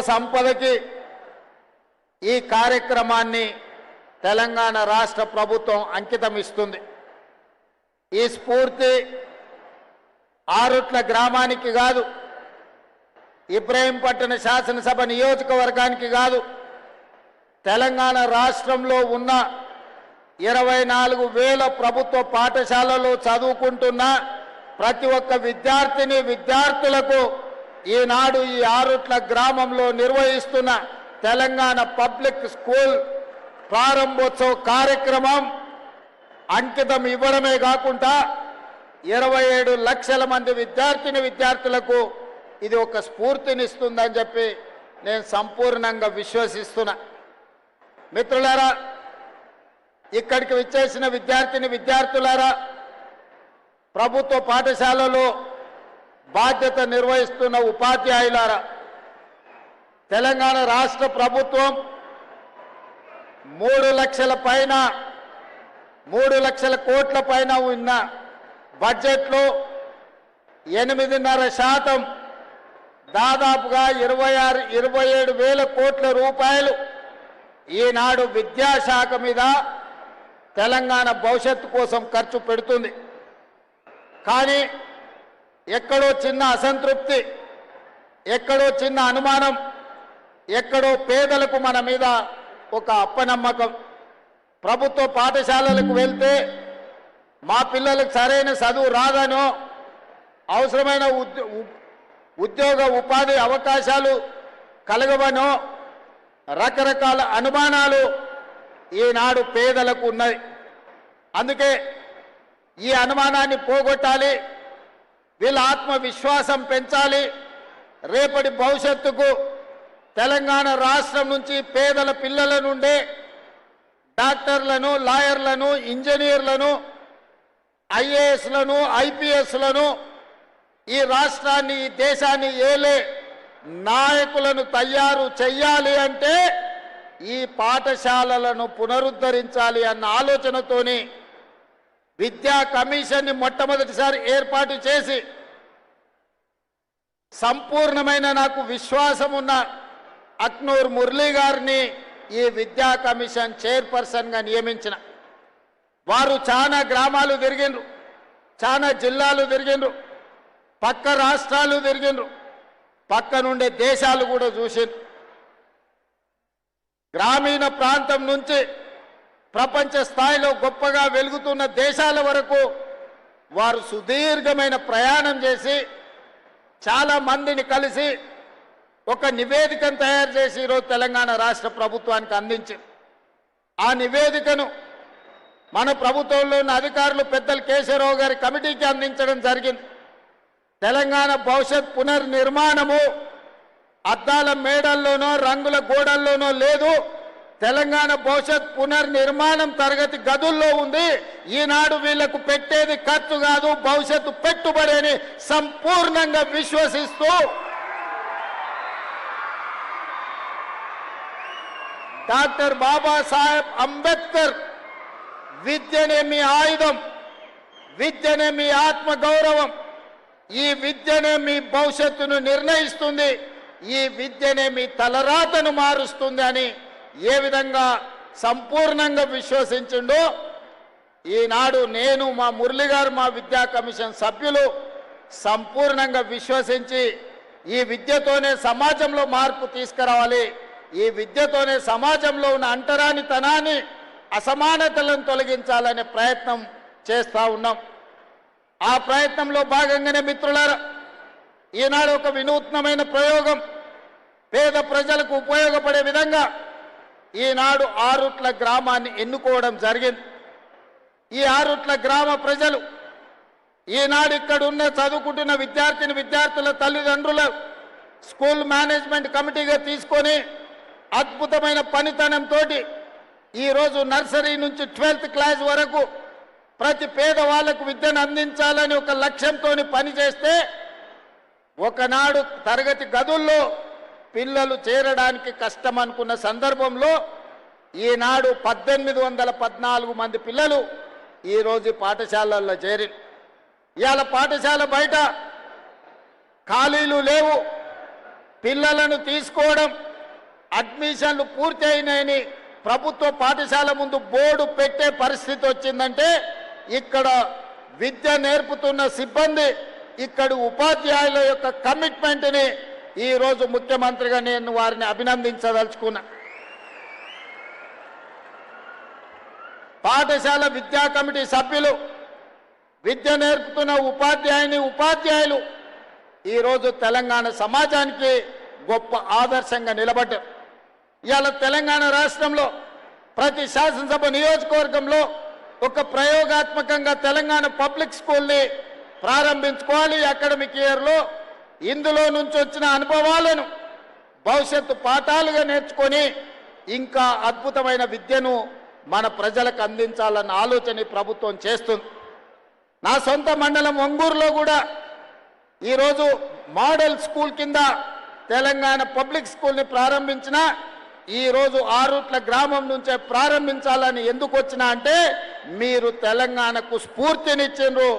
సంపదకి ఈ కార్యక్రమాన్ని తెలంగాణ రాష్ట్ర ప్రభుత్వం అంకితం ఇస్తుంది. ఈ స్ఫూర్తి ఆరుట్ల గ్రామానికి కాదు, ఇబ్రహీంపట్నం శాసనసభ నియోజకవర్గానికి కాదు, తెలంగాణ రాష్ట్రంలో ఉన్న 24,000 ప్రభుత్వ పాఠశాలలో చదువుకుంటున్న ప్రతి ఒక్క విద్యార్థిని విద్యార్థులకు ఈనాడు ఈ ఆరుట్ల గ్రామంలో నిర్వహిస్తున్న తెలంగాణ పబ్లిక్ స్కూల్ ప్రారంభోత్సవ కార్యక్రమం అంకితం ఇవ్వడమే కాకుండా 27 లక్షల మంది విద్యార్థిని విద్యార్థులకు ఇది ఒక స్ఫూర్తినిస్తుందని చెప్పి నేను సంపూర్ణంగా విశ్వసిస్తున్నా. మిత్రులారా, ఇక్కడికి విచ్చేసిన విద్యార్థిని విద్యార్థులారా, ప్రభుత్వ పాఠశాలలో బాధ్యత నిర్వహిస్తున్న ఉపాధ్యాయులారా, తెలంగాణ రాష్ట్ర ప్రభుత్వం 3 లక్షల పైన 3 లక్షల కోట్ల పైన ఉన్న బడ్జెట్లో 8.5% దాదాపుగా 27,000 కోట్ల రూపాయలు ఈనాడు విద్యాశాఖ మీద తెలంగాణ భవిష్యత్తు కోసం ఖర్చు పెడుతుంది. కానీ ఎక్కడో చిన్న అసంతృప్తి, ఎక్కడో చిన్న అనుమానం, ఎక్కడో పేదలకు మన మీద ఒక అప్పనమ్మకం. ప్రభుత్వ పాఠశాలలకు వెళ్తే మా పిల్లలకు సరైన చదువు రాదనో, అవసరమైన ఉద్యోగ ఉపాధి అవకాశాలు కలగవనో రకరకాల అనుమానాలు ఈనాడు పేదలకు ఉన్నాయి. అందుకే ఈ అనుమానాన్ని పోగొట్టాలి, వీళ్ళ ఆత్మవిశ్వాసం పెంచాలి. రేపటి భవిష్యత్తుకు తెలంగాణ రాష్ట్రం నుంచి పేదల పిల్లల నుండే డాక్టర్లను, లాయర్లను, ఇంజనీర్లను, ఐఏఎస్లను, ఐపీఎస్లను, ఈ రాష్ట్రాన్ని ఈ దేశాన్ని ఏలే నాయకులను తయారు చెయ్యాలి అంటే ఈ పాఠశాలలను పునరుద్ధరించాలి అన్న ఆలోచనతోని విద్యా కమిషన్ని మొట్టమొదటిసారి ఏర్పాటు చేసి సంపూర్ణమైన నాకు విశ్వాసం ఉన్న అక్నూర్ మురళీ గారిని ఈ విద్యా కమిషన్ చైర్పర్సన్గా నియమించిన. వారు చాలా గ్రామాలు తిరిగిండ్రు, చాలా జిల్లాలు తిరిగిండ్రు, పక్క రాష్ట్రాలు తిరిగిండ్రు, పక్క నుండే దేశాలు కూడా చూసిండ్రు. గ్రామీణ ప్రాంతం నుంచి ప్రపంచ స్థాయిలో గొప్పగా వెలుగుతున్న దేశాల వరకు వారు సుదీర్ఘమైన ప్రయాణం చేసి చాలా మందిని కలిసి ఒక నివేదికను తయారు చేసి ఈరోజు తెలంగాణ రాష్ట్ర ప్రభుత్వానికి అందించింది. ఆ నివేదికను మన ప్రభుత్వంలో ఉన్న అధికారులు పెద్దలు కేశవరావు గారి కమిటీకి అందించడం జరిగింది. తెలంగాణ భవిష్యత్ పునర్నిర్మాణము అద్దాల మేడల్లోనో రంగుల గోడల్లోనో లేదు, తెలంగాణ భవిష్యత్ పునర్నిర్మాణం తరగతి గదుల్లో ఉంది. ఈనాడు వీళ్లకు పెట్టేది ఖర్చు కాదు, భవిష్యత్తు పెట్టుబడి అని సంపూర్ణంగా విశ్వసిస్తూ డాక్టర్ బాబాసాహెబ్ అంబేద్కర్ విద్యనే మీ ఆయుధం, విద్యనే మీ ఆత్మగౌరవం, ఈ విద్యనే మీ భవిష్యత్తును నిర్ణయిస్తుంది, ఈ విద్యనే మీ తలరాతను మారుస్తుంది అని ఏ విధంగా సంపూర్ణంగా విశ్వసించిండో ఈనాడు నేను, మా మురళి గారు, మా విద్యా కమిషన్ సభ్యులు సంపూర్ణంగా విశ్వసించి ఈ విద్యతోనే సమాజంలో మార్పు తీసుకురావాలి, ఈ విద్యతోనే సమాజంలో ఉన్న అంటరానితనాన్ని, అసమానతలను తొలగించాలనే ప్రయత్నం చేస్తూ ఉన్నాం. ఆ ప్రయత్నంలో భాగంగానే మిత్రులారా, ఈనాడు ఒక వినూత్నమైన ప్రయోగం పేద ప్రజలకు ఉపయోగపడే విధంగా ఈనాడు ఆరుట్ల గ్రామాన్ని ఎన్నుకోవడం జరిగింది. ఈ ఆరుట్ల గ్రామ ప్రజలు ఈనాడు ఇక్కడ ఉన్న చదువుకుంటున్న విద్యార్థిని విద్యార్థుల తల్లిదండ్రుల స్కూల్ మేనేజ్మెంట్ కమిటీగా తీసుకొని అద్భుతమైన పనితనంతో ఈరోజు నర్సరీ నుంచి 12th క్లాస్ వరకు ప్రతి పేదవాళ్లకు విద్యను అందించాలని ఒక లక్ష్యంతో పనిచేస్తే ఒకనాడు తరగతి గదుల్లో పిల్లలు చేరడానికి కష్టం అనుకున్న సందర్భంలో ఈనాడు 1814 మంది పిల్లలు ఈరోజు పాఠశాలల్లో చేరి ఇవాళ పాఠశాల బయట ఖాళీలు లేవు, పిల్లలను తీసుకోవడం, అడ్మిషన్లు పూర్తి అయినాయని ప్రభుత్వ పాఠశాల ముందు బోర్డు పెట్టే పరిస్థితి వచ్చిందంటే ఇక్కడ విద్య నేర్పుతున్న సిబ్బంది, ఇక్కడి ఉపాధ్యాయుల యొక్క కమిట్మెంట్ని ఈరోజు ముఖ్యమంత్రిగా నేను వారిని అభినందించదలుచుకున్నా. పాఠశాల విద్యా కమిటీ సభ్యులు, విద్య నేర్పుతున్న ఉపాధ్యాయులు ఈరోజు తెలంగాణ సమాజానికి గొప్ప ఆదర్శంగా నిలబడ్డారు. ఇవాళ తెలంగాణ రాష్ట్రంలో ప్రతి శాసనసభ నియోజకవర్గంలో ఒక ప్రయోగాత్మకంగా తెలంగాణ పబ్లిక్ స్కూల్ని ప్రారంభించుకోవాలి. అకాడమిక్ ఇయర్లో ఇందులో నుంచి వచ్చిన అనుభవాలను భవిష్యత్తు పాఠాలుగా నేర్చుకొని ఇంకా అద్భుతమైన విద్యను మన ప్రజలకు అందించాలన్న ఆలోచన ప్రభుత్వం చేస్తుంది. నా సొంత మండలం ఒంగూరులో కూడా ఈరోజు మోడల్ స్కూల్ కింద తెలంగాణ పబ్లిక్ స్కూల్ని ప్రారంభించిన ఈరోజు ఆరుట్ల గ్రామం నుంచే ప్రారంభించాలని ఎందుకు వచ్చినా అంటే మీరు తెలంగాణకు స్ఫూర్తినిచ్చిండ్రు,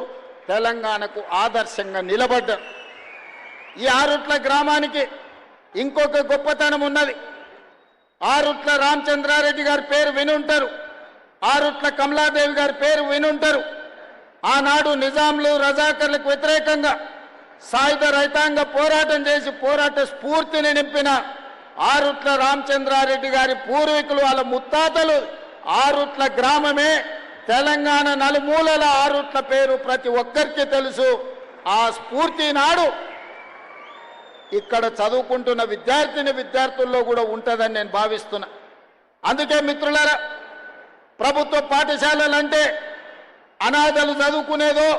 తెలంగాణకు ఆదర్శంగా నిలబడ్డారు. ఈ ఆరుట్ల గ్రామానికి ఇంకొక గొప్పతనం ఉన్నది. ఆరుట్ల రామచంద్రారెడ్డి గారి పేరు వినుంటారు, ఆరుట్ల కమలాదేవి గారి పేరు వినుంటారు. ఆనాడు నిజాంలు రజాకర్లకు వ్యతిరేకంగా సాయుధ రైతాంగ పోరాటం చేసి పోరాట స్ఫూర్తిని నింపిన ఆరుట్ల రామచంద్రారెడ్డి గారి పూర్వీకులు, వాళ్ళ ముత్తాతలు ఆరుట్ల గ్రామమే. తెలంగాణ నలుమూలల ఆరుట్ల పేరు ప్రతి ఒక్కరికి తెలుసు. ఆ స్ఫూర్తి నాడు ఇక్కడ చదువుకుంటున్న విద్యార్థుల్లో కూడా ఉంటుందని నేను భావిస్తున్నా. అందుకే మిత్రులారా, ప్రభుత్వ పాఠశాలలంటే అనాథలు చదువుకునేదో,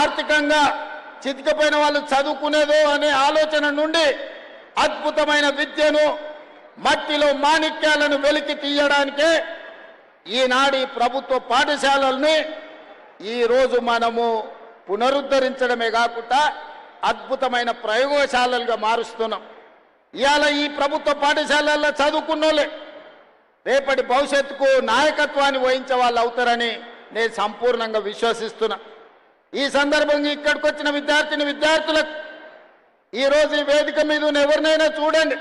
ఆర్థికంగా చితికిపోయిన వాళ్ళు చదువుకునేదో అనే ఆలోచన నుండి అద్భుతమైన విద్యను, మట్టిలో మాణిక్యాలను వెలికి తీయడానికే ఈనాడు ఈ ప్రభుత్వ పాఠశాలల్ని ఈరోజు మనము పునరుద్ధరించడమే కాకుండా అద్భుతమైన ప్రయోగశాలలుగా మారుస్తున్నాం. ఇవాళ ఈ ప్రభుత్వ పాఠశాలల్లో చదువుకున్నోళ్ళే రేపటి భవిష్యత్తుకు నాయకత్వాన్ని వహించే వాళ్ళు అవుతారని నేను సంపూర్ణంగా విశ్వసిస్తున్నా. ఈ సందర్భంగా ఇక్కడికి వచ్చిన విద్యార్థులకు ఈరోజు ఈ వేదిక మీద ఉన్న ఎవరినైనా చూడండి,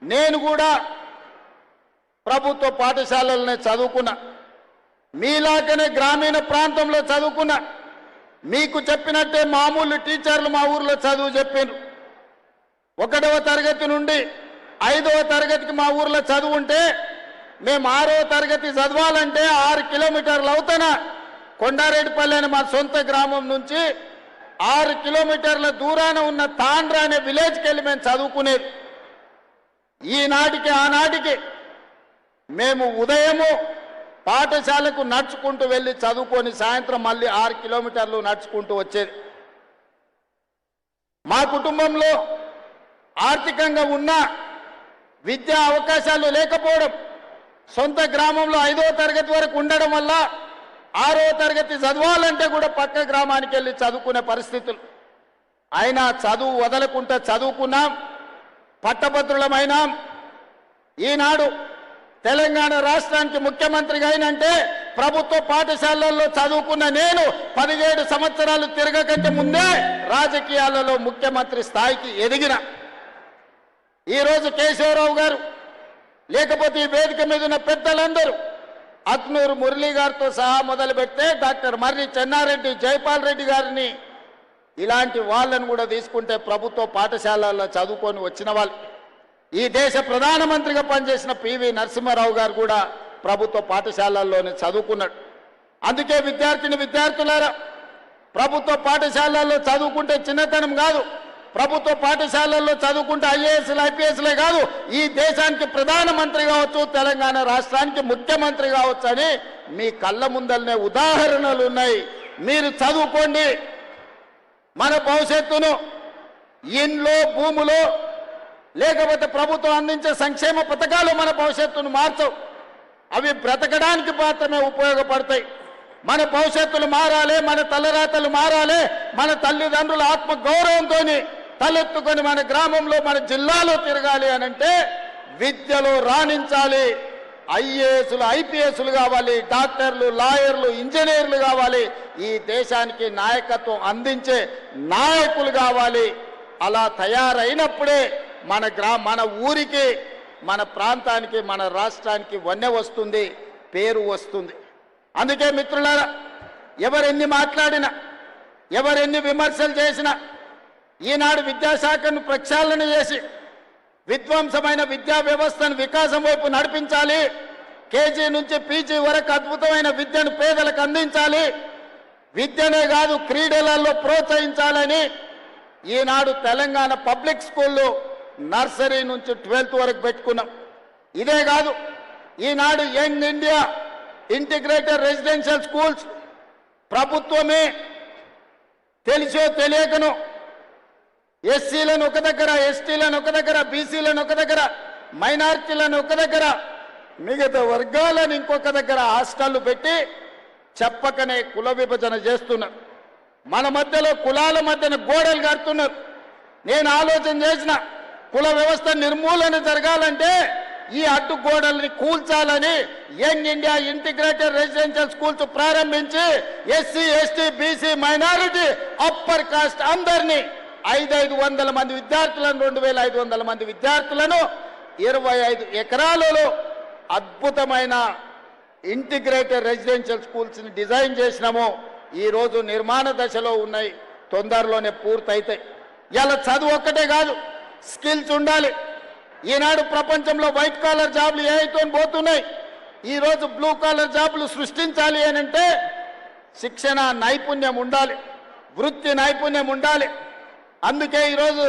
నేను కూడా ప్రభుత్వ పాఠశాలలనే చదువుకున్నా, మీలాగనే గ్రామీణ ప్రాంతంలో చదువుకున్నా. మీకు చెప్పినట్టే మామూలు టీచర్లు మా ఊర్లో చదువు చెప్పారు. 1వ తరగతి నుండి 5వ తరగతికి మా ఊర్లో చదువు ఉంటే మేము 6వ తరగతి చదవాలంటే 6 కిలోమీటర్లు అవుతానా కొండారెడ్డిపల్లి అని మా సొంత గ్రామం నుంచి 6 కిలోమీటర్ల దూరాన ఉన్న తాండ్రా అనే విలేజ్కి వెళ్ళి మేము చదువుకునేది. ఆనాటికి మేము ఉదయము పాఠశాలకు నడుచుకుంటూ వెళ్ళి చదువుకొని సాయంత్రం మళ్ళీ 6 కిలోమీటర్లు నడుచుకుంటూ వచ్చేది. మా కుటుంబంలో ఆర్థికంగా ఉన్న విద్యా అవకాశాలు లేకపోవడం, సొంత గ్రామంలో 5వ తరగతి వరకు ఉండడం వల్ల 6వ తరగతి చదవాలంటే కూడా పక్క గ్రామానికి వెళ్ళి చదువుకునే పరిస్థితులు. అయినా చదువు వదలకుండా చదువుకున్నాం, పట్టభద్రులమైనాం. ఈనాడు తెలంగాణ రాష్ట్రానికి ముఖ్యమంత్రిగా అయినంటే ప్రభుత్వ పాఠశాలల్లో చదువుకున్న నేను 17 సంవత్సరాలు తిరగకంటే ముందే రాజకీయాలలో ముఖ్యమంత్రి స్థాయికి ఎదిగిన. ఈరోజు కేశవరావు గారు, లేకపోతే ఈ వేదిక మీద ఉన్న పెద్దలందరూ, అక్నూరు మురళీ గారితో సహా మొదలు పెడితే డాక్టర్ మర్రి చెన్నారెడ్డి, జైపాల్ రెడ్డి గారిని, ఇలాంటి వాళ్ళను కూడా తీసుకుంటే ప్రభుత్వ పాఠశాలల్లో చదువుకొని వచ్చిన వాళ్ళు. ఈ దేశ ప్రధానమంత్రిగా పనిచేసిన పివి నరసింహారావు గారు కూడా ప్రభుత్వ పాఠశాలల్లోనే చదువుకున్నాడు. అందుకే విద్యార్థులారా, ప్రభుత్వ పాఠశాలల్లో చదువుకుంటే చిన్నతనం కాదు, ప్రభుత్వ పాఠశాలల్లో చదువుకుంటే ఐఏఎస్లు ఐపీఎస్లే కాదు, ఈ దేశానికి ప్రధానమంత్రి కావచ్చు, తెలంగాణ రాష్ట్రానికి ముఖ్యమంత్రి కావచ్చు అని మీ కళ్ళ ముందలనే ఉదాహరణలు ఉన్నాయి. మీరు చదువుకోండి. మన భవిష్యత్తును ఇంట్లో, భూములో, లేకపోతే ప్రభుత్వం అందించే సంక్షేమ పథకాలు మన భవిష్యత్తును మార్చవు. అవి బ్రతకడానికి మాత్రమే ఉపయోగపడతాయి. మన భవిష్యత్తులు మారాలి, మన తలరాతలు మారాలి, మన తల్లిదండ్రుల ఆత్మ గౌరవంతో తలెత్తుకొని మన గ్రామంలో, మన జిల్లాలో తిరగాలి అనంటే విద్యలో రాణించాలి. ఐఏఎస్లు ఐపీఎస్లు కావాలి, డాక్టర్లు, లాయర్లు, ఇంజనీర్లు కావాలి. ఈ దేశానికి నాయకత్వం అందించే నాయకులు కావాలి. అలా తయారైనప్పుడే మన ఊరికి, మన ప్రాంతానికి, మన రాష్ట్రానికి వన్నె వస్తుంది, పేరు వస్తుంది. అందుకే మిత్రులారా, ఎవరెన్ని మాట్లాడినా, ఎవరెన్ని విమర్శలు చేసినా, ఈనాడు విద్యాశాఖను ప్రక్షాళన చేసి విధ్వంసమైన విద్యా వ్యవస్థను వికాసం వైపు నడిపించాలి. కేజీ నుంచి పీజీ వరకు అద్భుతమైన విద్యను పేదలకు అందించాలి. విద్యనే కాదు, క్రీడలలో ప్రోత్సహించాలని ఈనాడు తెలంగాణ పబ్లిక్ స్కూల్లో నర్సరీ నుంచి 12th వరకు పెట్టుకున్నాం. ఇదే కాదు, ఈనాడు young India integrated residential schools ప్రభుత్వమే తెలిసో తెలియకనో ఎస్సీలను ఒక దగ్గర, ఎస్టీలను ఒక దగ్గర, బీసీలను ఒక దగ్గర, మైనారిటీలను ఒక దగ్గర, మిగతా వర్గాలను ఇంకొక దగ్గర హాస్టళ్లు పెట్టి చెప్పకనే కుల విభజన చేస్తున్నారు. మన మధ్యలో కులాల మధ్యన గోడలు కడుతున్నారు. నేను ఆలోచన చేసిన, కుల వ్యవస్థ నిర్మూలన జరగాలంటే ఈ అడ్డు గోడల్ని కూల్చాలని young India integrated residential schools ప్రారంభించి SC, ST, BC, minority, upper caste అందరినీ 500 మంది విద్యార్థులను, 2500 మంది విద్యార్థులను 25 ఎకరాలలో అద్భుతమైన ఇంటిగ్రేటెడ్ రెసిడెన్షియల్ స్కూల్స్ని డిజైన్ చేసినాము. ఈరోజు నిర్మాణ దశలో ఉన్నాయి, తొందరలోనే పూర్తయితాయి. ఇలా చదువు ఒక్కటే కాదు, స్కిల్స్ ఉండాలి. ఈనాడు ప్రపంచంలో వైట్ కాలర్ జాబ్లు ఏఐతో పోతున్నాయి. ఈరోజు బ్లూ కాలర్ జాబ్లు సృష్టించాలి అని అంటే శిక్షణ నైపుణ్యం ఉండాలి, వృత్తి నైపుణ్యం ఉండాలి. అందుకే ఈరోజు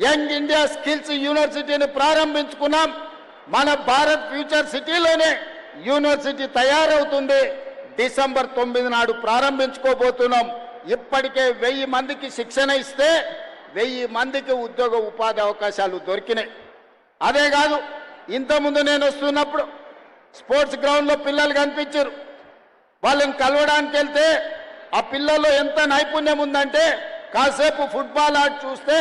యంగ్ ఇండియా స్కిల్స్ యూనివర్సిటీని ప్రారంభించుకున్నాం. మన భారత్ ఫ్యూచర్ సిటీలోనే యూనివర్సిటీ తయారవుతుంది. డిసెంబర్ 9 నాడు ప్రారంభించుకోబోతున్నాం. ఇప్పటికే 1000 మందికి శిక్షణ ఇస్తే 1000 మందికి ఉద్యోగ ఉపాధి అవకాశాలు దొరికినాయి. అదే కాదు, ఇంతకుముందు నేను వస్తున్నప్పుడు స్పోర్ట్స్ గ్రౌండ్లో పిల్లలు కనిపించారు. వాళ్ళని కలవడానికి వెళ్తే ఆ పిల్లల్లో ఎంత నైపుణ్యం ఉందంటే, కాసేపు ఫుట్బాల్ ఆడి చూస్తే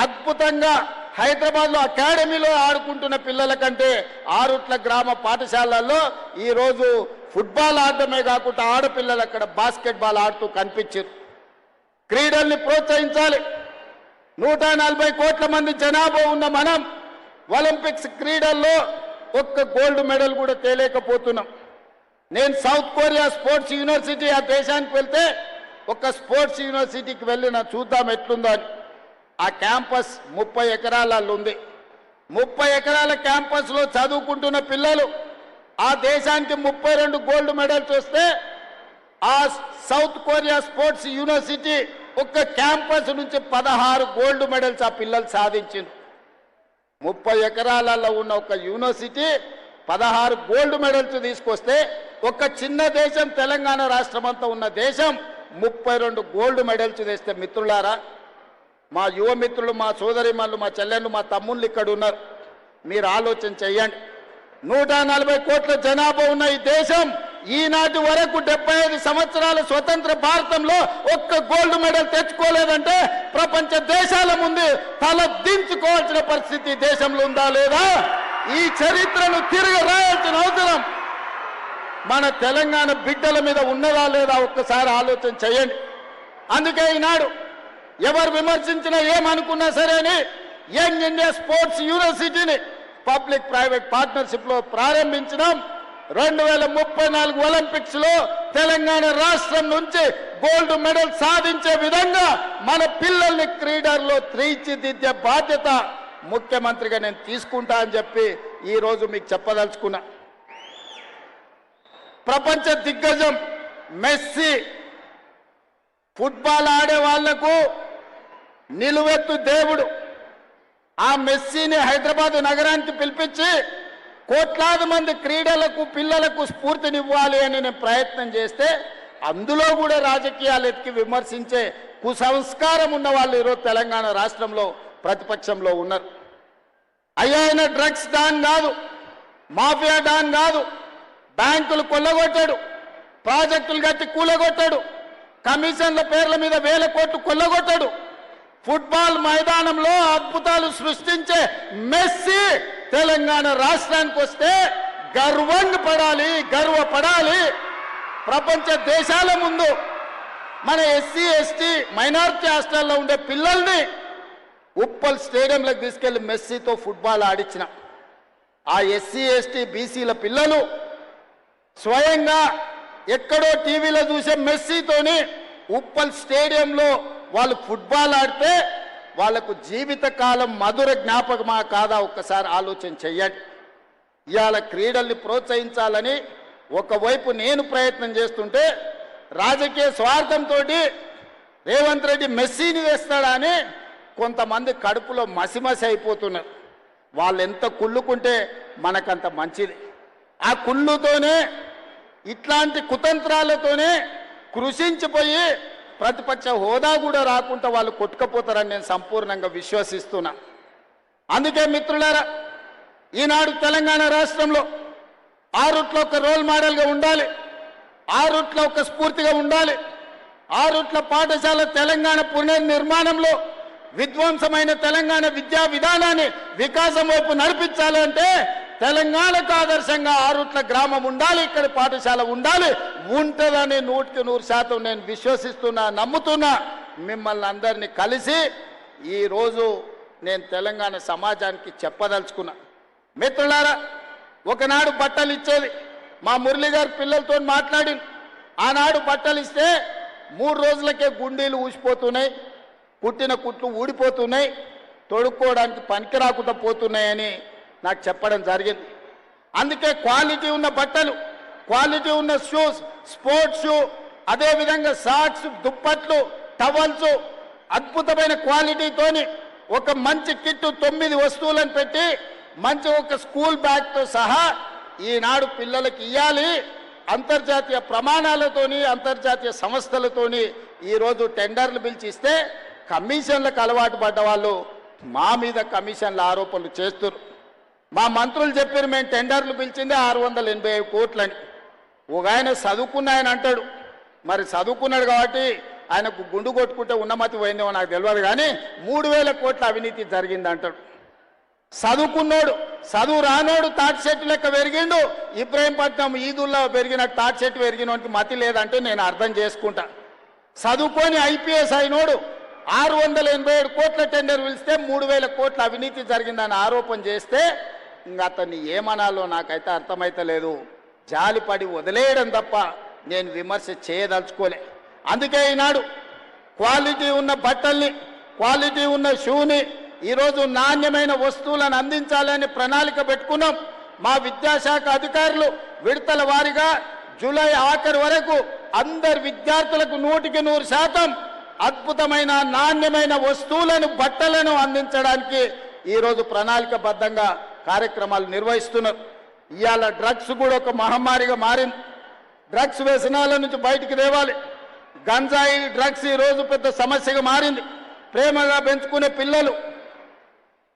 అద్భుతంగా హైదరాబాద్లో అకాడమీలో ఆడుకుంటున్న పిల్లల కంటే ఆరుట్ల గ్రామ పాఠశాలల్లో ఈరోజు ఫుట్బాల్ ఆడటమే కాకుండా ఆడపిల్లలు అక్కడ బాస్కెట్బాల్ ఆడుతూ కనిపించారు. క్రీడల్ని ప్రోత్సహించాలి. 140 కోట్ల మంది జనాభా ఉన్న మనం ఒలింపిక్స్ క్రీడల్లో ఒక్క గోల్డ్ మెడల్ కూడా తేలేకపోతున్నాం. నేను సౌత్ కొరియా స్పోర్ట్స్ యూనివర్సిటీ ఆ దేశానికి వెళ్తే ఒక స్పోర్ట్స్ యూనివర్సిటీకి వెళ్ళిన చూద్దాం ఎట్లుందో అని. ఆ క్యాంపస్ 30 ఎకరాలలో ఉంది. 30 ఎకరాల క్యాంపస్లో చదువుకుంటున్న పిల్లలు ఆ దేశానికి 32 గోల్డ్ మెడల్స్ వస్తే ఆ సౌత్ కొరియా స్పోర్ట్స్ యూనివర్సిటీ ఒక్క క్యాంపస్ నుంచి 16 గోల్డ్ మెడల్స్ ఆ పిల్లలు సాధించింది. 30 ఎకరాలలో ఉన్న ఒక యూనివర్సిటీ 16 గోల్డ్ మెడల్స్ తీసుకొస్తే ఒక చిన్న దేశం తెలంగాణ రాష్ట్రం అంతా ఉన్న దేశం 32 గోల్డ్ మెడల్స్ తెస్తే, మిత్రులారా, మా యువ మిత్రులు, మా సోదరిమణులు, మా చెల్లెళ్ళు, మా తమ్ముళ్ళు ఇక్కడ ఉన్నారు. మీరు ఆలోచన చెయ్యండి. 140 కోట్ల జనాభా ఉన్న ఈ దేశం ఈనాటి వరకు 75 సంవత్సరాల స్వతంత్ర భారతంలో ఒక్క గోల్డ్ మెడల్ తెచ్చుకోలేదంటే ప్రపంచ దేశాల ముందు తల దించుకోవాల్సిన పరిస్థితి దేశంలో ఉందా లేదా? ఈ చరిత్రను తిరిగి రాయాల్సిన అవసరం మన తెలంగాణ బిడ్డల మీద ఉన్నదా లేదా ఒక్కసారి ఆలోచన చేయండి. అందుకే ఈనాడు ఎవరు విమర్శించినా ఏమనుకున్నా సరే అని యంగ్ ఇండియా స్పోర్ట్స్ యూనివర్సిటీని పబ్లిక్ ప్రైవేట్ పార్ట్నర్షిప్లో ప్రారంభించినాం. 2034 ఒలింపిక్స్ లో తెలంగాణ రాష్ట్రం నుంచి గోల్డ్ మెడల్ సాధించే విధంగా మన పిల్లల్ని క్రీడల్లో తీర్చిదిద్దే బాధ్యత ముఖ్యమంత్రిగా నేను తీసుకుంటా అని చెప్పి ఈ రోజు మీకు చెప్పదలుచుకున్నా. ప్రపంచ దిగ్గజం మెస్సీ ఫుట్బాల్ ఆడే వాళ్లకు నిలువెత్తు దేవుడు. ఆ మెస్సీని హైదరాబాద్ నగరానికి పిలిపించి కోట్లాది మంది క్రీడలకు పిల్లలకు స్ఫూర్తినివ్వాలి అని నేను ప్రయత్నం చేస్తే అందులో కూడా రాజకీయాలు ఎత్తి విమర్శించే కుసంస్కారం ఉన్న వాళ్ళు ఈరోజు తెలంగాణ రాష్ట్రంలో ప్రతిపక్షంలో ఉన్నారు. ఆయన డ్రగ్స్ డాన్ కాదు, మాఫియా డాన్ కాదు, బ్యాంకులు కొల్లగొట్టాడు, ప్రాజెక్టులు కట్టి కూలగొట్టాడు, కమిషన్ల పేర్ల మీద 1000 కోట్లు కొల్లగొట్టాడు. ఫుట్బాల్ మైదానంలో అద్భుతాలు సృష్టించే మెస్సీ తెలంగాణ రాష్ట్రానికి వస్తే గర్వపడాలి. ప్రపంచ దేశాల ముందు మన ఎస్సీ ఎస్టీ మైనారిటీ హాస్టల్లో ఉండే పిల్లల్ని ఉప్పల్ స్టేడియంలోకి తీసుకెళ్లి మెస్సీతో ఫుట్బాల్ ఆడించిన ఆ ఎస్సీ ఎస్టీ బీసీల పిల్లలు స్వయంగా ఎక్కడో టీవీలో చూసే మెస్సీతోని ఉప్పల్ స్టేడియంలో వాళ్ళు ఫుట్బాల్ ఆడితే వాళ్లకు జీవితకాలం మధుర జ్ఞాపకమా కాదా ఒక్కసారి ఆలోచన చెయ్యండి. ఇవాళ క్రీడల్ని ప్రోత్సహించాలని ఒకవైపు నేను ప్రయత్నం చేస్తుంటే రాజకీయ స్వార్థంతో రేవంత్ రెడ్డి మెస్సీని వేస్తాడా అని కొంతమంది కడుపులో మసిమసి అయిపోతున్నారు. వాళ్ళు ఎంత కుళ్ళుకుంటే మనకంత మంచిది. ఆ కుళ్ళుతోనే ఇట్లాంటి కుతంత్రాలతోనే కృషించిపోయి ప్రతిపక్ష హోదా కూడా రాకుండా వాళ్ళు కొట్టుకపోతారని నేను సంపూర్ణంగా విశ్వసిస్తున్నా. అందుకే మిత్రులారా, ఈనాడు తెలంగాణ రాష్ట్రంలో ఆ రూట్లో ఒక రోల్ మోడల్గా ఉండాలి, ఆ రూట్లో ఒక స్ఫూర్తిగా ఉండాలి. ఆ రూట్ల పాఠశాల తెలంగాణ పునర్నిర్మాణంలో విధ్వంసమైన తెలంగాణ విద్యా విధానాన్ని వికాసం వైపు నడిపించాలంటే తెలంగాణకు ఆదర్శంగా ఆ రూట్ల గ్రామం ఉండాలి, ఇక్కడ పాఠశాల ఉండాలి. ఉంటుందని 100% నేను విశ్వసిస్తున్నా, నమ్ముతున్నా. మిమ్మల్ని అందరినీ కలిసి ఈరోజు నేను తెలంగాణ సమాజానికి చెప్పదలుచుకున్నా. మిత్రులారా, ఒకనాడు బట్టలు ఇచ్చేది మా మురళి గారి పిల్లలతో మాట్లాడి, ఆనాడు బట్టలు ఇస్తే 3 రోజులకే గుండీలు ఊసిపోతున్నాయి, కుట్టిన కుట్లు ఊడిపోతున్నాయి, తొడుక్కోవడానికి పనికి రాకుండా పోతున్నాయని నాకు చెప్పడం జరిగింది. అందుకే క్వాలిటీ ఉన్న బట్టలు, క్వాలిటీ ఉన్న షూస్, స్పోర్ట్స్ షూ, అదేవిధంగా సాక్స్, దుప్పట్లు, టవల్స్ అద్భుతమైన క్వాలిటీతోని ఒక మంచి కిట్టు 9 వస్తువులను పెట్టి మంచి ఒక స్కూల్ బ్యాగ్తో సహా ఈనాడు పిల్లలకి ఇవ్వాలి. అంతర్జాతీయ ప్రమాణాలతోని అంతర్జాతీయ సంస్థలతోని ఈరోజు టెండర్లు పిలిచి ఇస్తే కమిషన్లకు అలవాటు పడ్డ వాళ్ళు మా మీద కమిషన్ల ఆరోపణలు చేస్తున్నారు. మా మంత్రులు చెప్పారు మేము టెండర్లు పిలిచిందే 685 కోట్లని. ఒక ఆయన చదువుకున్న ఆయన అంటాడు, మరి చదువుకున్నాడు కాబట్టి ఆయనకు గుండు కొట్టుకుంటే ఉన్నమతి పోయిందేమో నాకు తెలియదు, కానీ 3000 కోట్ల అవినీతి జరిగింది అంటాడు. చదువుకున్నోడు, చదువు రానోడు తాటి చెట్టు లెక్క పెరిగిండు. ఇబ్రహీంపట్నం ఈదుల్లో పెరిగిన తాటి చెట్టు పెరిగినోడికి మతి లేదంటే నేను అర్థం చేసుకుంటా. చదువుకొని ఐపీఎస్ అయినోడు 687 కోట్ల టెండర్ పిలిస్తే 3000 కోట్ల అవినీతి జరిగిందని ఆరోపణ చేస్తే ఇంకా అతన్ని ఏమనాలో నాకైతే అర్థమైతలేదు. జాలిపడి వదిలేయడం తప్ప నేను విమర్శ చేయదలుచుకోలే. అందుకే ఈనాడు క్వాలిటీ ఉన్న బట్టల్ని, క్వాలిటీ ఉన్న షూని, ఈరోజు నాణ్యమైన వస్తువులను అందించాలని ప్రణాళిక పెట్టుకున్నాం. మా విద్యాశాఖ అధికారులు విడతల వారీగా జూలై ఆఖరి వరకు అందరి విద్యార్థులకు 100% అద్భుతమైన నాణ్యమైన వస్తువులను, బట్టలను అందించడానికి ఈరోజు ప్రణాళికబద్ధంగా కార్యక్రమాలు నిర్వహిస్తున్నారు. ఇవాళ డ్రగ్స్ కూడా ఒక మహమ్మారిగా మారింది. డ్రగ్స్ వ్యసనాల నుంచి బయటికి తేవాలి. గంజాయి డ్రగ్స్ ఈరోజు పెద్ద సమస్యగా మారింది. ప్రేమగా పెంచుకునే పిల్లలు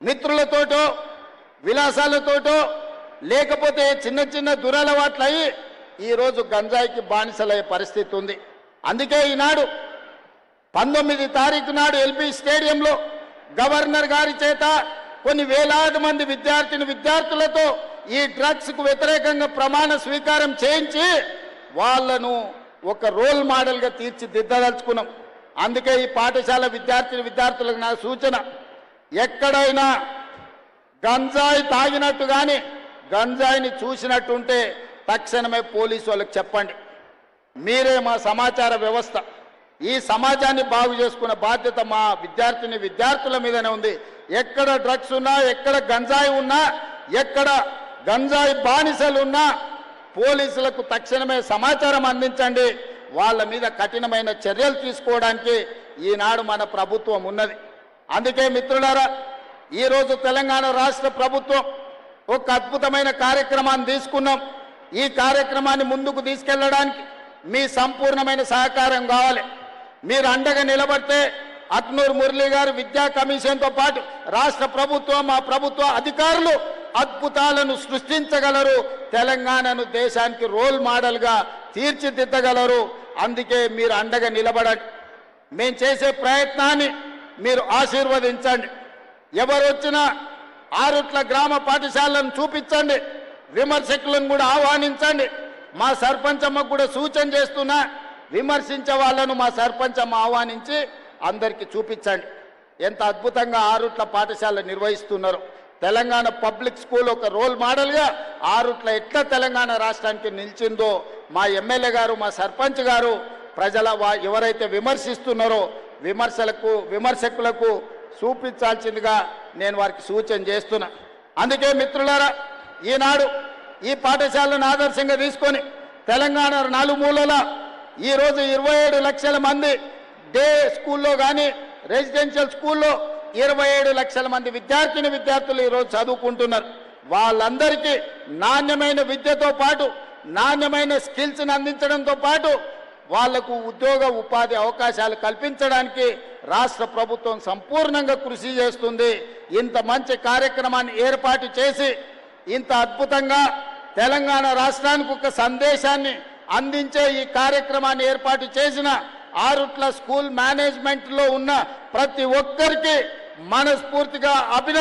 మిత్రులతోటో విలాసాలతోటో లేకపోతే చిన్న చిన్న దురలవాట్లు అయ్యి ఈరోజు గంజాయికి బానిసలయ్యే పరిస్థితి ఉంది. అందుకే ఈనాడు 19 తారీఖు నాడు ఎల్బీ స్టేడియంలో గవర్నర్ గారి చేత కొన్ని వేలాది మంది విద్యార్థులతో ఈ డ్రగ్స్కు వ్యతిరేకంగా ప్రమాణ స్వీకారం చేయించి వాళ్లను ఒక రోల్ మోడల్గా తీర్చిదిద్దదలుచుకున్నాం. అందుకే ఈ పాఠశాల విద్యార్థులకు నా సూచన, ఎక్కడైనా గంజాయి తాగినట్టు కానీ గంజాయిని చూసినట్టుంటే తక్షణమే పోలీసు వాళ్ళకి చెప్పండి. మీరే మా సమాచార వ్యవస్థ. ఈ సమాజాన్ని బాగు చేసుకునే బాధ్యత మా విద్యార్థుల మీదనే ఉంది. ఎక్కడ డ్రగ్స్ ఉన్నా, ఎక్కడ గంజాయి ఉన్నా, ఎక్కడ గంజాయి బానిసలు ఉన్నా పోలీసులకు తక్షణమే సమాచారం అందించండి. వాళ్ళ మీద కఠినమైన చర్యలు తీసుకోవడానికి ఈనాడు మన ప్రభుత్వం ఉన్నది. అందుకే మిత్రులారా, ఈరోజు తెలంగాణ రాష్ట్ర ప్రభుత్వం ఒక అద్భుతమైన కార్యక్రమాన్ని తీసుకున్నాం. ఈ కార్యక్రమాన్ని ముందుకు తీసుకెళ్లడానికి మీ సంపూర్ణమైన సహకారం కావాలి. మీరు అండగా నిలబడితే అక్నూర్ మురళి గారు విద్యా కమిషన్తో పాటు రాష్ట్ర ప్రభుత్వం, మా ప్రభుత్వ అధికారులు అద్భుతాలను సృష్టించగలరు. తెలంగాణను దేశానికి రోల్ మోడల్గా తీర్చిదిద్దగలరు. అందుకే మీరు అండగా నిలబడండి. మేము చేసే ప్రయత్నాన్ని మీరు ఆశీర్వదించండి. ఎవరు వచ్చినా ఆరుట్ల గ్రామ పాఠశాలను చూపించండి. విమర్శకులను కూడా ఆహ్వానించండి. మా సర్పంచమ్మకు కూడా సూచన చేస్తున్నా, విమర్శించే వాళ్ళను మా సర్పంచమ్మ ఆహ్వానించి అందరికీ చూపించండి. ఎంత అద్భుతంగా ఆరుట్ల పాఠశాల నిర్వహిస్తున్నారు. తెలంగాణ పబ్లిక్ స్కూల్ ఒక రోల్ మోడల్గా ఆరుట్ల ఎట్లా తెలంగాణ రాష్ట్రానికి నిలిచిందో మా ఎమ్మెల్యే గారు, మా సర్పంచ్ గారు ఎవరైతే విమర్శిస్తున్నారో విమర్శకులకు చూపించాల్సిందిగా నేను వారికి సూచన చేస్తున్నా. అందుకే మిత్రులారా, ఈనాడు ఈ పాఠశాలను ఆదర్శంగా తీసుకొని తెలంగాణ నలుమూలల ఈరోజు 27 లక్షల మంది డే స్కూల్లో కానీ రెసిడెన్షియల్ స్కూల్లో 27 లక్షల మంది విద్యార్థులు ఈరోజు చదువుకుంటున్నారు. వాళ్ళందరికీ నాణ్యమైన విద్యతో పాటు నాణ్యమైన స్కిల్స్ని అందించడంతో పాటు వాళ్లకు ఉద్యోగ ఉపాధి అవకాశాలు కల్పించడానికి రాష్ట్ర ప్రభుత్వం సంపూర్ణంగా కృషి చేస్తుంది. ఇంత మంచి కార్యక్రమాన్ని ఏర్పాటు చేసి ఇంత అద్భుతంగా తెలంగాణ రాష్ట్రానికి ఒక సందేశాన్ని అందించే ఈ కార్యక్రమాన్ని ఏర్పాటు చేసిన ఆరుట్ల స్కూల్ మేనేజ్మెంట్లో ఉన్న ప్రతి ఒక్కరికి మనస్ఫూర్తిగా అభినందన.